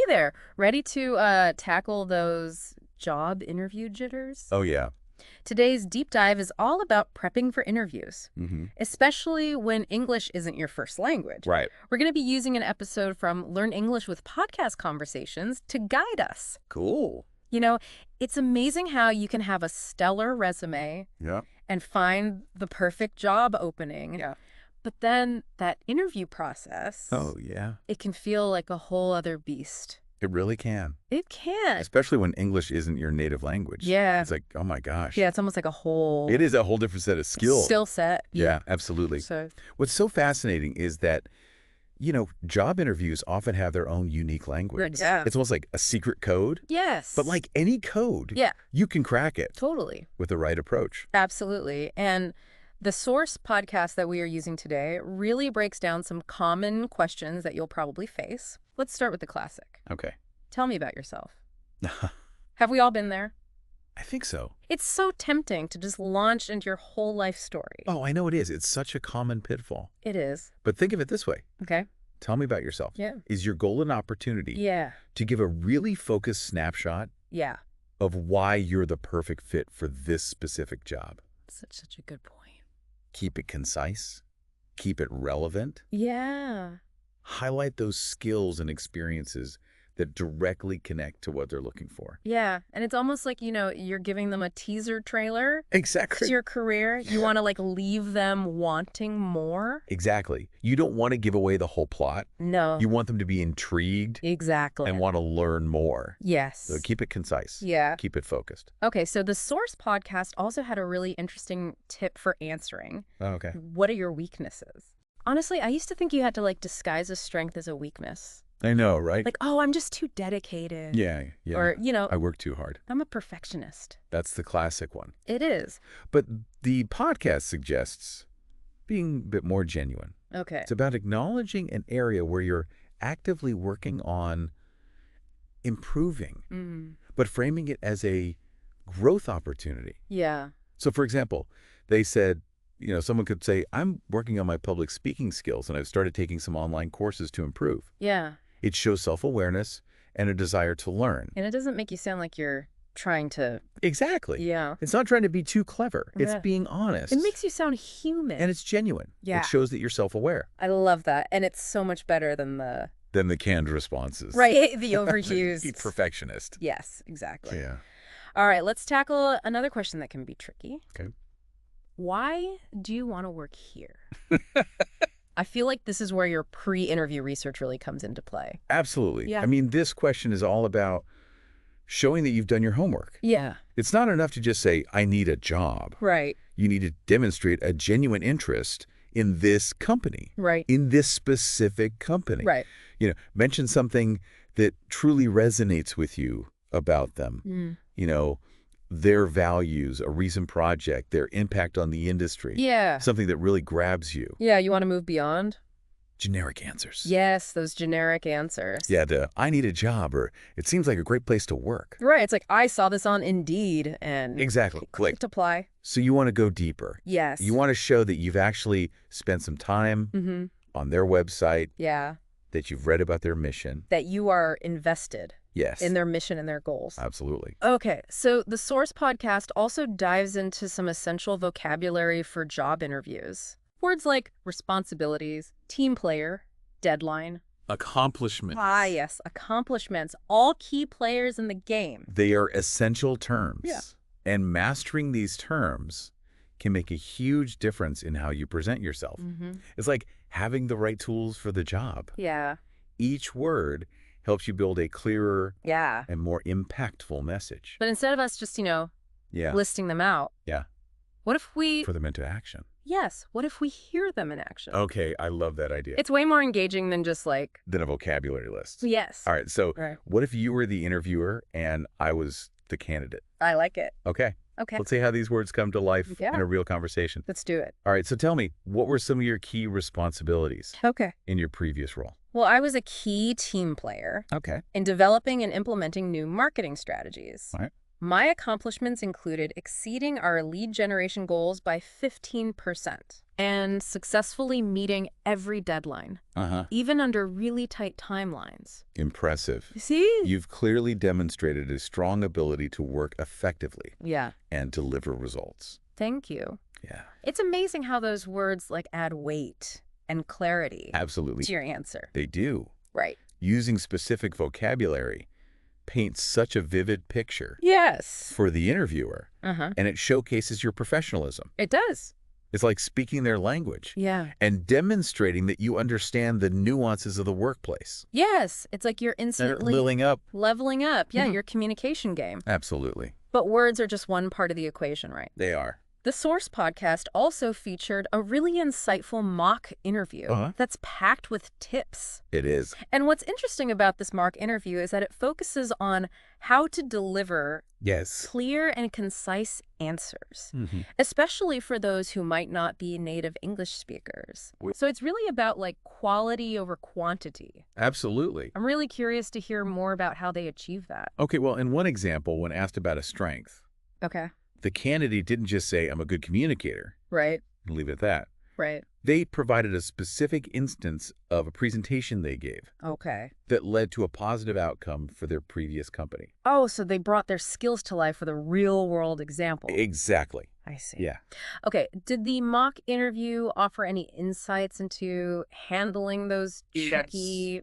there. Ready to tackle those job interview jitters? Oh, yeah. Today's deep dive is all about prepping for interviews, Mm-hmm. especially when English isn't your first language. Right. We're going to be using an episode from Learn English with Podcast Conversations to guide us. Cool. You know, it's amazing how you can have a stellar resume Yeah. and find the perfect job opening. Yeah. But then that interview process, Oh, yeah. it can feel like a whole other beast. It really can. It can. Especially when English isn't your native language. Yeah. It's like, oh my gosh. Yeah, it's almost like a whole It is a whole different set of skills. skill set. Yeah, absolutely. So, What's so fascinating is that, job interviews often have their own unique language. Yeah. It's almost like a secret code. yes. But like any code, Yeah, you can crack it totally. with the right approach. Absolutely. And the Source podcast that we are using today really breaks down some common questions that you'll probably face. Let's start with the classic. Okay. Tell me about yourself. Have we all been there? I think so. It's so tempting to just launch into your whole life story. Oh, I know it is. It's such a common pitfall. It is. But think of it this way. Okay. Tell me about yourself. Yeah. Is your goal an opportunity Yeah. to give a really focused snapshot Yeah. of why you're the perfect fit for this specific job? Such a good point. Keep it concise. Keep it relevant. Yeah. Highlight those skills and experiences that directly connect to what they're looking for. Yeah. And it's almost like, you're giving them a teaser trailer to Exactly. your career. You want to leave them wanting more. Exactly. You don't want to give away the whole plot. No. You want them to be intrigued Exactly. and want to learn more. Yes. So keep it concise. Yeah. Keep it focused. Okay, so the Source podcast also had a really interesting tip for answering. Oh, okay. What are your weaknesses? Honestly, I used to think you had to disguise a strength as a weakness. I know, right? Oh, I'm just too dedicated. Yeah. Or, I work too hard. I'm a perfectionist. That's the classic one. It is. But the podcast suggests being a bit more genuine. Okay. It's about acknowledging an area where you're actively working on improving, but framing it as a growth opportunity. Yeah. So, for example, they said, someone could say, I'm working on my public speaking skills, and I've started taking some online courses to improve. Yeah. It shows self-awareness and a desire to learn. And it doesn't make you sound like you're trying to... Exactly. Yeah. It's not trying to be too clever. It's Yeah. being honest. It makes you sound human. And it's genuine. Yeah. It shows that you're self-aware. I love that. And it's so much better than the... Than the canned responses. Right. The overused... Perfectionist. Yes, exactly. Yeah. All right, let's tackle another question that can be tricky. Okay. Why do you want to work here? I feel like this is where your pre-interview research really comes into play. Absolutely. Yeah. I mean, this question is all about showing that you've done your homework. Yeah. It's not enough to just say, I need a job. Right. You need to demonstrate a genuine interest in this company. Right. In this specific company. Right. Mention something that truly resonates with you about them. Their values, a recent project, their impact on the industry. Yeah. Something that really grabs you. Yeah, you want to move beyond? Generic answers. Yes, those generic answers. Yeah, I need a job, or it seems like a great place to work. Right, it's like, I saw this on Indeed, and... Exactly. Clicked apply. So you want to go deeper. Yes. You want to show that you've actually spent some time on their website. Yeah. That you've read about their mission. That you are invested. Yes. In their mission and their goals. Absolutely. Okay, so the Source podcast also dives into some essential vocabulary for job interviews. Words like responsibilities, team player, deadline. Accomplishments. Yes, accomplishments, all key players in the game. They are essential terms. Yeah. And mastering these terms can make a huge difference in how you present yourself. It's like having the right tools for the job. Yeah. Each word helps you build a clearer and more impactful message. But instead of us just, listing them out. Yeah. What if we... Put them into action. Yes. What if we hear them in action? Okay, I love that idea. It's way more engaging than just Than a vocabulary list. Yes. All right, so what if you were the interviewer and I was the candidate? I like it. Okay. Okay. Let's see how these words come to life in a real conversation. Let's do it. All right, so tell me, what were some of your key responsibilities in your previous role? Well, I was a key team player Okay. in developing and implementing new marketing strategies. All right. My accomplishments included exceeding our lead generation goals by 15% and successfully meeting every deadline, Uh-huh. even under really tight timelines. Impressive. See? You've clearly demonstrated a strong ability to work effectively Yeah. and deliver results. Thank you. Yeah, It's amazing how those words like add weight and clarity absolutely. to your answer. They do. Right. Using specific vocabulary paints such a vivid picture Yes. for the interviewer, Uh-huh. and it showcases your professionalism. It does. It's like speaking their language Yeah. and demonstrating that you understand the nuances of the workplace. Yes. It's like you're They're instantly leveling up. leveling up. Yeah, Mhm. your communication game. Absolutely. But words are just one part of the equation, right? They are. The Source podcast also featured a really insightful mock interview that's packed with tips. It is. And what's interesting about this mock interview is that it focuses on how to deliver Yes. clear and concise answers, Mm-hmm. especially for those who might not be native English speakers. So it's really about like quality over quantity. Absolutely. I'm really curious to hear more about how they achieve that. Okay, well, in one example, when asked about a strength, Okay. the candidate didn't just say, I'm a good communicator, Right. and leave it at that. Right. They provided a specific instance of a presentation they gave Okay. that led to a positive outcome for their previous company. Oh, so they brought their skills to life with a real-world example. Exactly. I see. Yeah. Okay, did the mock interview offer any insights into handling those tricky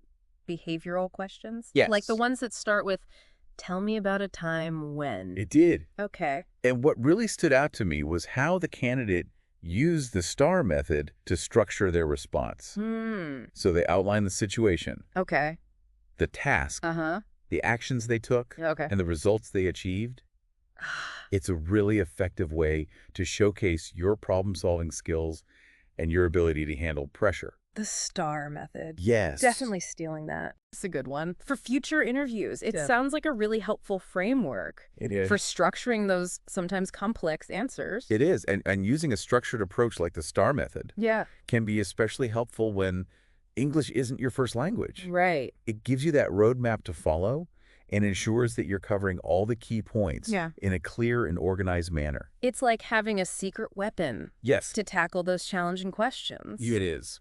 behavioral questions? Yes. Like the ones that start with, tell me about a time when. It did. Okay. And what really stood out to me was how the candidate used the STAR method to structure their response. So they outlined the situation, Okay. the task, Uh-huh. the actions they took, Okay. and the results they achieved. It's a really effective way to showcase your problem-solving skills and your ability to handle pressure. The STAR method. Yes. Definitely stealing that. It's a good one. For future interviews, it sounds like a really helpful framework It is. for structuring those sometimes complex answers. It is. And using a structured approach like the STAR method Yeah. can be especially helpful when English isn't your first language. Right. It gives you that roadmap to follow and ensures that you're covering all the key points in a clear and organized manner. It's like having a secret weapon Yes, to tackle those challenging questions. it is.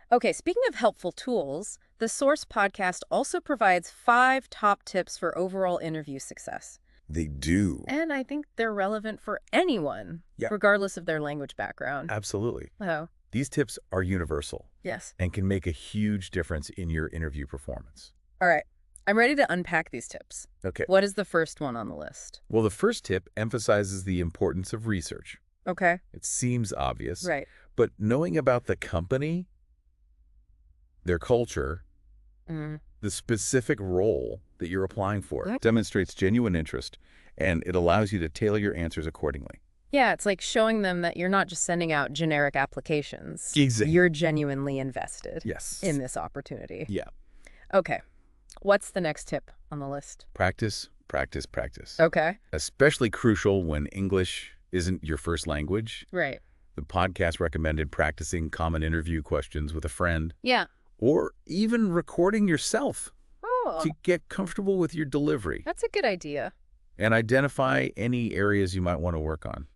Okay, speaking of helpful tools, the Source podcast also provides 5 top tips for overall interview success. They do. And I think they're relevant for anyone, regardless of their language background. Absolutely. Oh, These tips are universal yes. and can make a huge difference in your interview performance. All right. I'm ready to unpack these tips. Okay. What is the first one on the list? Well, the first tip emphasizes the importance of research. Okay. It seems obvious, Right. but knowing about the company, their culture, the specific role that you're applying for demonstrates genuine interest, and it allows you to tailor your answers accordingly. Yeah, it's like showing them that you're not just sending out generic applications. Exactly. You're genuinely invested Yes. in this opportunity. Yeah. Okay. What's the next tip on the list? Practice, practice, practice. Okay. Especially crucial when English isn't your first language. Right. The podcast recommended practicing common interview questions with a friend. Yeah. Or even recording yourself Oh, to get comfortable with your delivery that's a good idea. and identify any areas you might want to work on.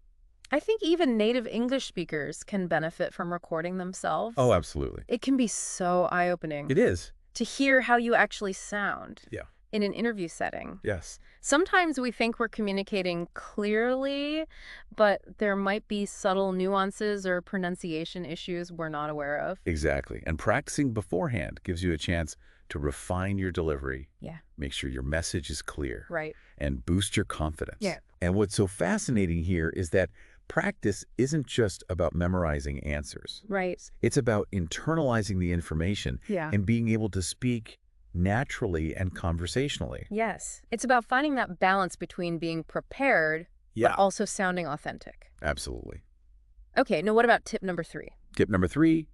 I think even native English speakers can benefit from recording themselves. Oh, absolutely. It can be so eye-opening It is. to hear how you actually sound Yeah. in an interview setting. Yes. Sometimes we think we're communicating clearly, but there might be subtle nuances or pronunciation issues we're not aware of. Exactly. And practicing beforehand gives you a chance to refine your delivery. Yeah. Make sure your message is clear. Right. And boost your confidence. Yeah. And what's so fascinating here is that practice isn't just about memorizing answers. Right. It's about internalizing the information Yeah. and being able to speak naturally and conversationally. Yes. It's about finding that balance between being prepared, but also sounding authentic. Absolutely. Okay, now what about tip number 3? Tip number 3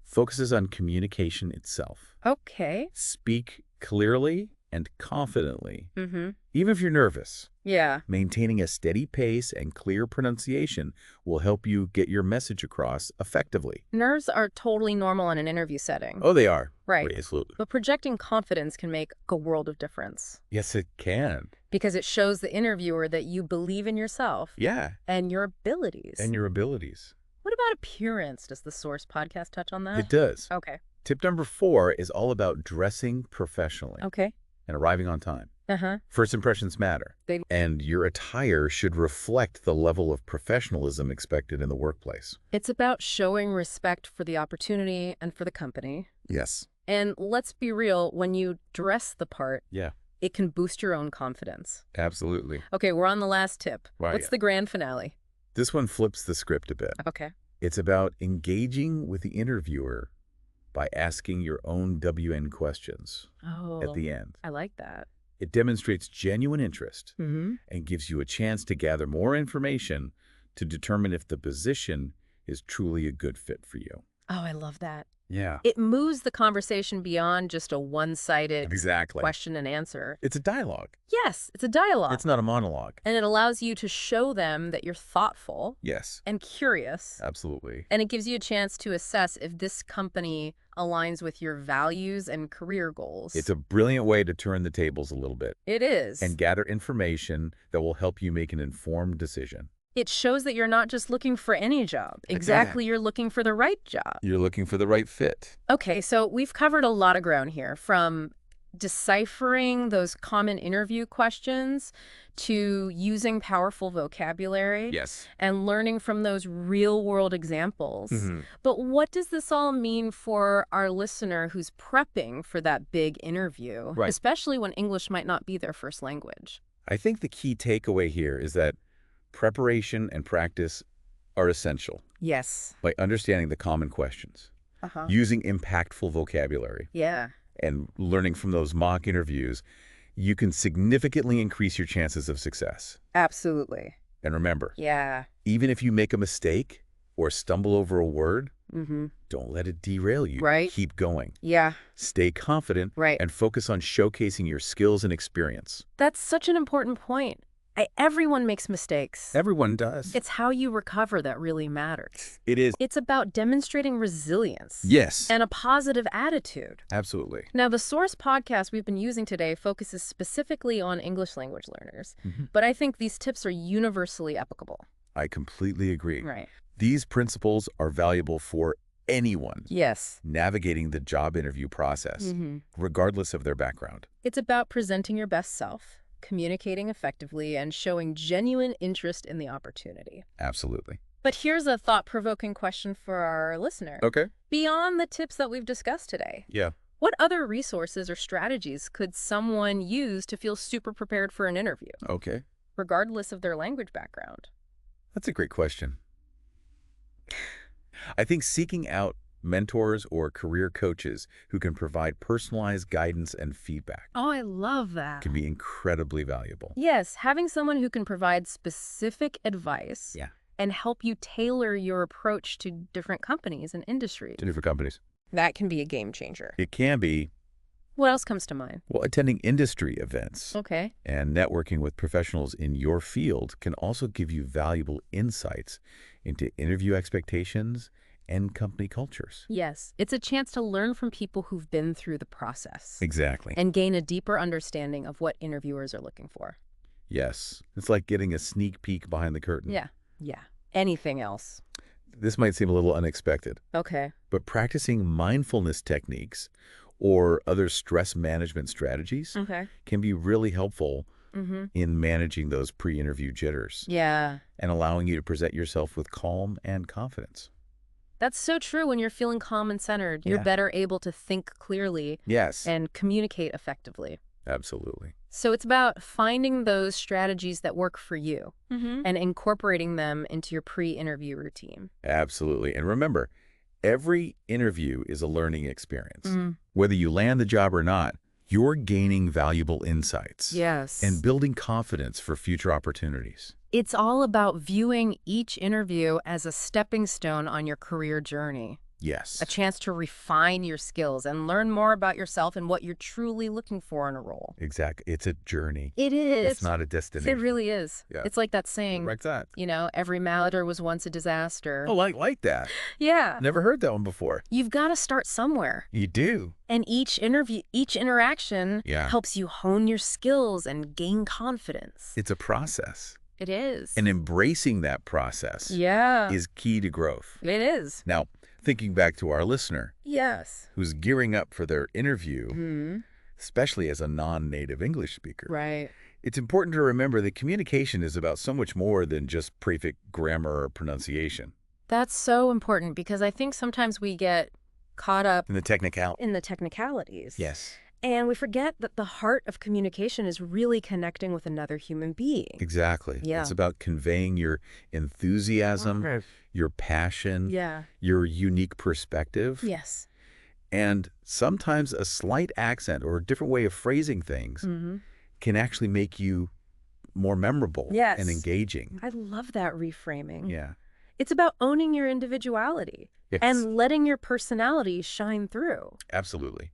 focuses on communication itself. Okay. Speak clearly and confidently, Mm-hmm. even if you're nervous. Yeah. Maintaining a steady pace and clear pronunciation will help you get your message across effectively. Nerves are totally normal in an interview setting. Oh, they are. Right. Absolutely. But projecting confidence can make a world of difference. Yes, it can. Because it shows the interviewer that you believe in yourself. Yeah. And your abilities. And your abilities. What about appearance? Does the Source podcast touch on that? It does. Okay. Tip number 4 is all about dressing professionally. Okay. And arriving on time. Uh-huh. First impressions matter. And your attire should reflect the level of professionalism expected in the workplace. It's about showing respect for the opportunity and for the company. Yes. And let's be real, when you dress the part, Yeah. it can boost your own confidence. Absolutely. Okay, we're on the last tip. Right. What's the grand finale? This one flips the script a bit. Okay. It's about engaging with the interviewer by asking your own WN questions at the end. I like that. It demonstrates genuine interest Mm-hmm. and gives you a chance to gather more information to determine if the position is truly a good fit for you. Oh, I love that. Yeah. It moves the conversation beyond just a one-sided Exactly. question and answer. It's a dialogue. Yes, it's a dialogue. It's not a monologue. And it allows you to show them that you're thoughtful Yes. and curious. Absolutely. And it gives you a chance to assess if this company aligns with your values and career goals. It's a brilliant way to turn the tables a little bit It is. and gather information that will help you make an informed decision. It shows that you're not just looking for any job. Exactly, you're looking for the right job. You're looking for the right fit. Okay, so we've covered a lot of ground here, from deciphering those common interview questions to using powerful vocabulary. Yes. And learning from those real-world examples. Mm-hmm. But what does this all mean for our listener who's prepping for that big interview, Right. especially when English might not be their first language? I think the key takeaway here is that preparation and practice are essential Yes. by understanding the common questions, Uh-huh. using impactful vocabulary, Yeah. and learning from those mock interviews. You can significantly increase your chances of success. Absolutely. And remember, Yeah. even if you make a mistake or stumble over a word, Mm-hmm. don't let it derail you. Right. Keep going. Yeah. Stay confident. Right. And focus on showcasing your skills and experience. That's such an important point. Everyone makes mistakes. Everyone does. It's how you recover that really matters. It is. It's about demonstrating resilience. Yes. And a positive attitude. Absolutely. Now, the Source podcast we've been using today focuses specifically on English language learners, Mm-hmm. but I think these tips are universally applicable. I completely agree. Right. These principles are valuable for anyone Yes. navigating the job interview process, Mm-hmm. regardless of their background. It's about presenting your best self, communicating effectively, and showing genuine interest in the opportunity. Absolutely. But here's a thought-provoking question for our listener. Okay. Beyond the tips that we've discussed today, Yeah. what other resources or strategies could someone use to feel super prepared for an interview, Okay. regardless of their language background? That's a great question. I think seeking out mentors or career coaches who can provide personalized guidance and feedback Oh, I love that. can be incredibly valuable. Yes, having someone who can provide specific advice Yeah. and help you tailor your approach to different companies and industries. To different companies. That can be a game changer. It can be, What else comes to mind? well, attending industry events Okay. and networking with professionals in your field can also give you valuable insights into interview expectations and company cultures. Yes, it's a chance to learn from people who've been through the process Exactly. and gain a deeper understanding of what interviewers are looking for. Yes. It's like getting a sneak peek behind the curtain. Yeah. Anything else? This might seem a little unexpected, Okay. but practicing mindfulness techniques or other stress management strategies Okay. can be really helpful Mm-hmm. in managing those pre-interview jitters Yeah. and allowing you to present yourself with calm and confidence. That's so true. When you're feeling calm and centered, you're Yeah. better able to think clearly Yes, and communicate effectively. absolutely. So it's about finding those strategies that work for you and incorporating them into your pre-interview routine. Absolutely. And remember, every interview is a learning experience. Mm-hmm. Whether you land the job or not, you're gaining valuable insights Yes. and building confidence for future opportunities. It's all about viewing each interview as a stepping stone on your career journey. Yes. A chance to refine your skills and learn more about yourself and what you're truly looking for in a role. Exactly. It's a journey. It is. It's not a destination. It really is. Yeah. It's like that saying, Like that. every matter was once a disaster. Oh, like that. Yeah. Never heard that one before. You've got to start somewhere. You do. And each interaction Yeah. helps you hone your skills and gain confidence. It's a process. It is. And embracing that process is key to growth. It is. Now, thinking back to our listener Yes. who's gearing up for their interview, especially as a non-native English speaker, Right. it's important to remember that communication is about so much more than just perfect grammar or pronunciation. That's so important because I think sometimes we get caught up In the technicalities. Yes. And we forget that the heart of communication is really connecting with another human being. Exactly. Yeah. It's about conveying your enthusiasm, your passion, your unique perspective. Yes. And sometimes a slight accent or a different way of phrasing things can actually make you more memorable and engaging. I love that reframing. Yeah. It's about owning your individuality and letting your personality shine through. Absolutely.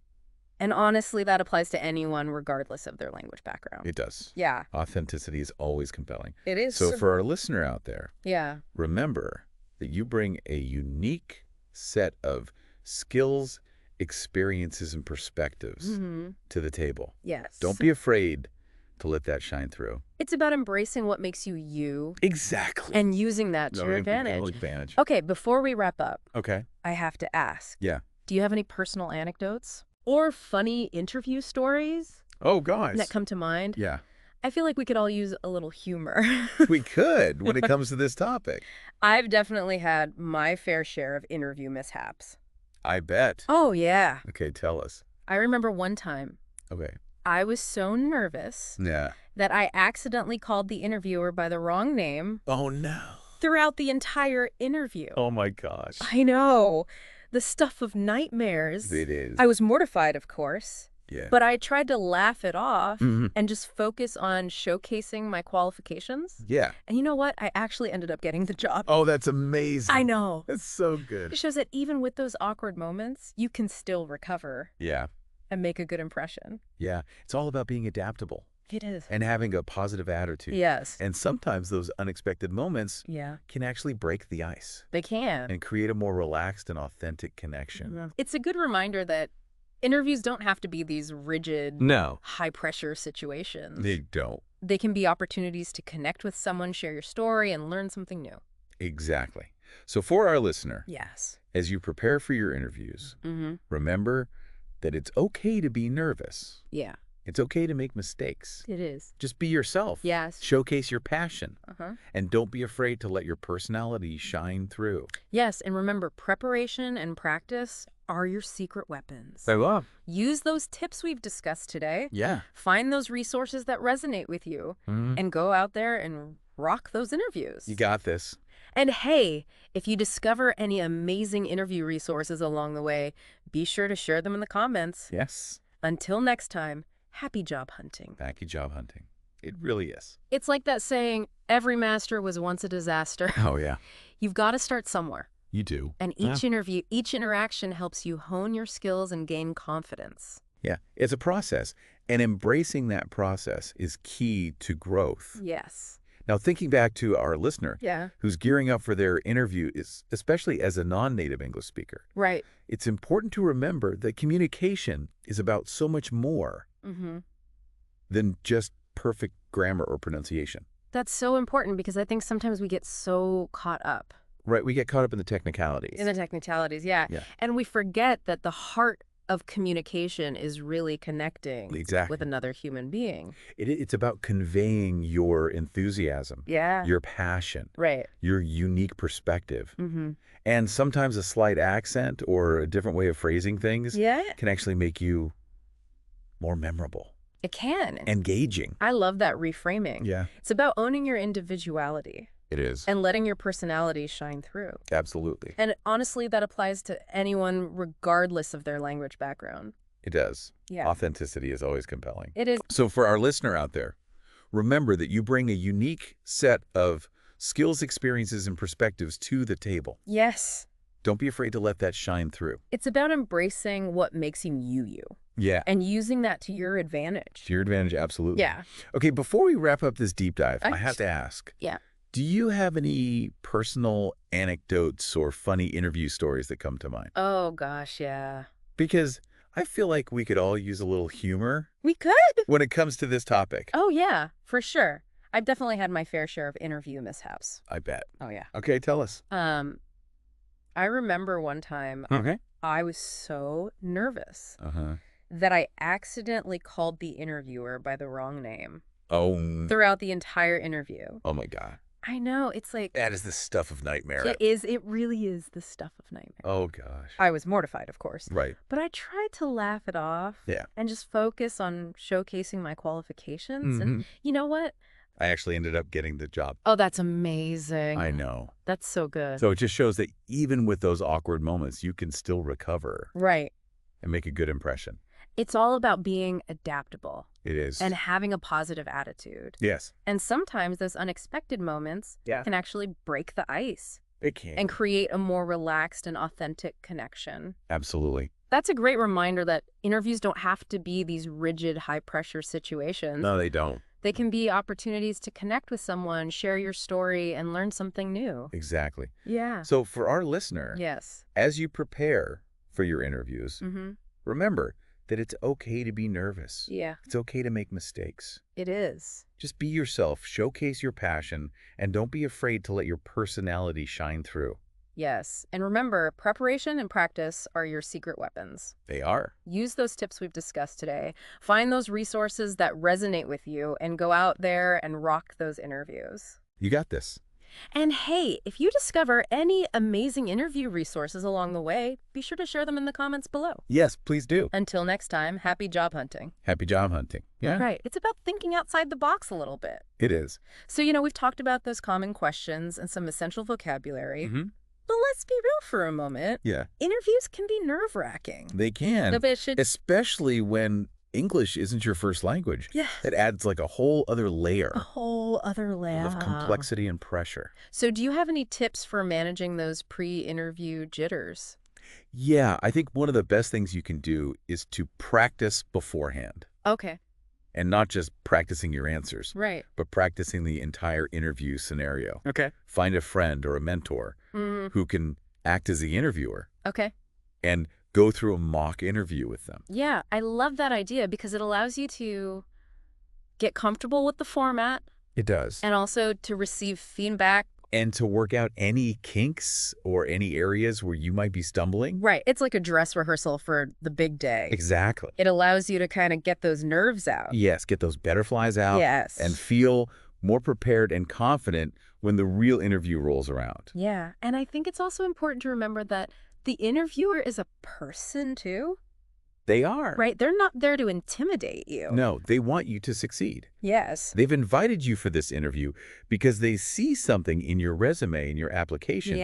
And honestly, that applies to anyone regardless of their language background. It does. Yeah. Authenticity is always compelling. It is. So for our listener out there, Yeah. remember that you bring a unique set of skills, experiences, and perspectives to the table. Yes. Don't be afraid to let that shine through. It's about embracing what makes you you. Exactly. And using that to your advantage. Okay, before we wrap up, I have to ask. Yeah. Do you have any personal anecdotes or funny interview stories Oh, gosh. that come to mind? Yeah. I feel like we could all use a little humor. We could when it comes to this topic. I've definitely had my fair share of interview mishaps. I bet. Oh, yeah. Okay, tell us. I remember one time Okay. I was so nervous Yeah. that I accidentally called the interviewer by the wrong name Oh, no. throughout the entire interview. Oh, my gosh. I know. The stuff of nightmares. It is. I was mortified, of course. Yeah. But I tried to laugh it off and just focus on showcasing my qualifications. Yeah. And you know what? I actually ended up getting the job. Oh, that's amazing. I know. That's so good. It shows that even with those awkward moments, you can still recover Yeah. and make a good impression. Yeah. It's all about being adaptable It is. and having a positive attitude. Yes. And sometimes those unexpected moments Yeah. can actually break the ice They can. and create a more relaxed and authentic connection. It's a good reminder that interviews don't have to be these rigid, No, high-pressure situations. they don't. They can be opportunities to connect with someone, share your story, and learn something new. Exactly. So for our listener, Yes. as you prepare for your interviews, remember that it's okay to be nervous. Yeah, It's okay to make mistakes. it is. Just be yourself. Yes. Showcase your passion. Uh-huh. And don't be afraid to let your personality shine through. Yes, and remember, preparation and practice are your secret weapons. love. Use those tips we've discussed today. Yeah. Find those resources that resonate with you and go out there and rock those interviews. You got this. And hey, if you discover any amazing interview resources along the way, be sure to share them in the comments. Yes. Until next time, happy job hunting. Happy job hunting. It really is. It's like that saying, every master was once a disaster. Oh, yeah. You've got to start somewhere. You do. And each interaction helps you hone your skills and gain confidence. Yeah. It's a process. And embracing that process is key to growth. Yes. Now, thinking back to our listener Yeah. who's gearing up for their interview, especially as a non-native English speaker, Right. it's important to remember that communication is about so much more than just perfect grammar or pronunciation. That's so important because I think sometimes we get so caught up Right. We get caught up in the technicalities. in the technicalities. Yeah. And we forget that the heart of communication is really connecting Exactly. with another human being. It's about conveying your enthusiasm, Yeah. your passion, Right. your unique perspective. And sometimes a slight accent or a different way of phrasing things Yeah. can actually make you more memorable, It can. engaging. I love that reframing. Yeah, It's about owning your individuality it is. and letting your personality shine through. Absolutely. And honestly, that applies to anyone regardless of their language background. It does. Yeah. Authenticity is always compelling. It is. So for our listener out there, remember that you bring a unique set of skills, experiences, and perspectives to the table. Yes. Don't be afraid to let that shine through. It's about embracing what makes you. Yeah. And using that to your advantage. To your advantage, absolutely. Yeah. Okay, before we wrap up this deep dive, I have to ask. Yeah. Do you have any personal anecdotes or funny interview stories that come to mind? Oh, gosh, yeah. Because I feel like we could all use a little humor. We could. When it comes to this topic. Oh, yeah, for sure. I've definitely had my fair share of interview mishaps. I bet. Oh, yeah. Okay, tell us. I remember one time Okay. I was so nervous Uh-huh. that I accidentally called the interviewer by the wrong name Oh. throughout the entire interview. Oh, my God. I know. It's like... That is the stuff of nightmare. It is. It really is the stuff of nightmare. Oh, gosh. I was mortified, of course. Right. But I tried to laugh it off. Yeah. And just focus on showcasing my qualifications. Mm-hmm. And you know what? I actually ended up getting the job. Oh, that's amazing. I know. That's so good. So it just shows that even with those awkward moments, you can still recover. Right. And make a good impression. It's all about being adaptable. It is. And having a positive attitude. Yes. And sometimes those unexpected moments can actually break the ice. It can. And create a more relaxed and authentic connection. Absolutely. That's a great reminder that interviews don't have to be these rigid, high-pressure situations. No, they don't. They can be opportunities to connect with someone, share your story, and learn something new. Exactly. Yeah. So for our listener, Yes. as you prepare for your interviews, remember that it's okay to be nervous. Yeah. It's okay to make mistakes. It is. Just be yourself, showcase your passion, and don't be afraid to let your personality shine through. Yes. And remember, preparation and practice are your secret weapons. They are. Use those tips we've discussed today. Find those resources that resonate with you and go out there and rock those interviews. You got this. And hey, if you discover any amazing interview resources along the way, be sure to share them in the comments below. Yes, please do. Until next time, happy job hunting. Happy job hunting. Yeah. Right. It's about thinking outside the box a little bit. It is. So, we've talked about those common questions and some essential vocabulary. But let's be real for a moment. Yeah. Interviews can be nerve-wracking. They can. Especially when English isn't your first language. Yeah. It adds like a whole other layer. A whole other layer. Of complexity and pressure. So do you have any tips for managing those pre-interview jitters? Yeah, I think one of the best things you can do is to practice beforehand. Okay. And not just practicing your answers. Right. But practicing the entire interview scenario. Okay. Find a friend or a mentor who can act as the interviewer. Okay. And go through a mock interview with them. Yeah, I love that idea because it allows you to get comfortable with the format. It does. And also to receive feedback. And to work out any kinks or any areas where you might be stumbling. Right. It's like a dress rehearsal for the big day. Exactly. It allows you to kind of get those nerves out. Yes, get those butterflies out. Yes. And feel more prepared and confident when the real interview rolls around. Yeah. And I think it's also important to remember that the interviewer is a person too. They are. Right? They're not there to intimidate you. No, they want you to succeed. Yes. They've invited you for this interview because they see something in your resume, in your application,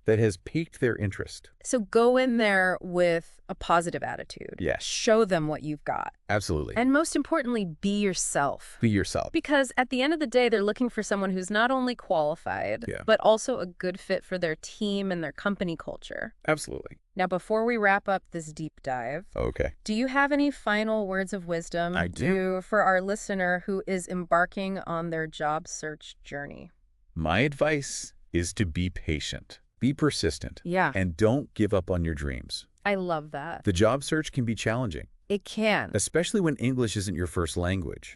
that has piqued their interest. So go in there with a positive attitude. Yes. Show them what you've got. Absolutely. And most importantly, be yourself. Be yourself. Because at the end of the day, they're looking for someone who's not only qualified, but also a good fit for their team and their company culture. Absolutely. Now, before we wrap up this deep dive, do you have any final words of wisdom I do. for our listener who is embarking on their job search journey? My advice is to be patient. Be persistent. Yeah. And don't give up on your dreams. I love that. The job search can be challenging. It can. Especially when English isn't your first language.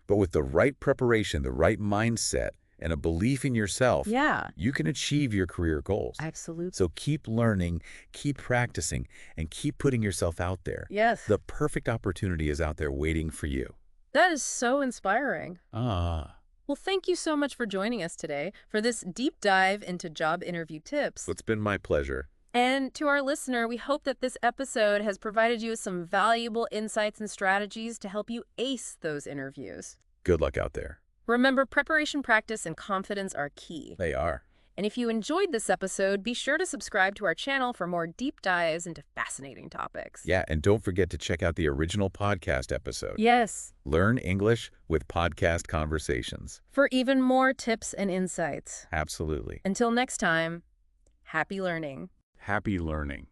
But with the right preparation, the right mindset, and a belief in yourself, you can achieve your career goals. Absolutely. So keep learning, keep practicing, and keep putting yourself out there. Yes. The perfect opportunity is out there waiting for you. That is so inspiring. Well, thank you so much for joining us today for this deep dive into job interview tips. It's been my pleasure. And to our listener, we hope that this episode has provided you with some valuable insights and strategies to help you ace those interviews. Good luck out there. Remember, preparation, practice, and confidence are key. They are. And if you enjoyed this episode, be sure to subscribe to our channel for more deep dives into fascinating topics. Yeah, and don't forget to check out the original podcast episode. Yes. Learn English with Podcast Conversations. For even more tips and insights. Absolutely. Until next time, happy learning. happy learning.